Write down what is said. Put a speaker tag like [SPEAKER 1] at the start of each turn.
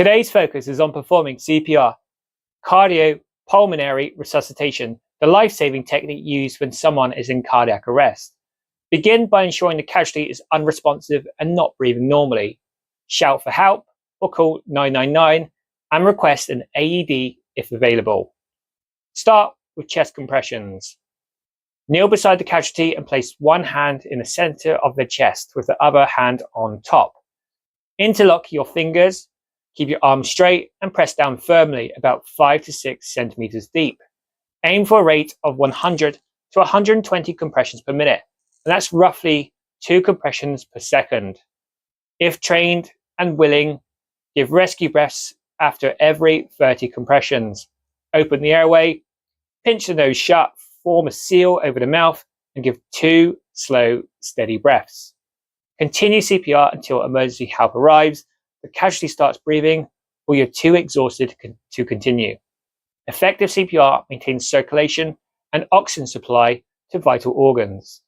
[SPEAKER 1] Today's focus is on performing CPR, cardiopulmonary resuscitation, the life-saving technique used when someone is in cardiac arrest. Begin by ensuring the casualty is unresponsive and not breathing normally. Shout for help or call 999 and request an AED if available. Start with chest compressions. Kneel beside the casualty and place one hand in the center of the chest with the other hand on top. Interlock your fingers, keep your arms straight and press down firmly about 5 to 6 centimeters deep. Aim for a rate of 100 to 120 compressions per minute, and that's roughly 2 compressions per second. If trained and willing, give rescue breaths after every 30 compressions. Open the airway, pinch the nose shut, form a seal over the mouth, and give 2 slow, steady breaths. Continue CPR until emergency help arrives, the casualty starts breathing, or you're too exhausted to continue. Effective CPR maintains circulation and oxygen supply to vital organs.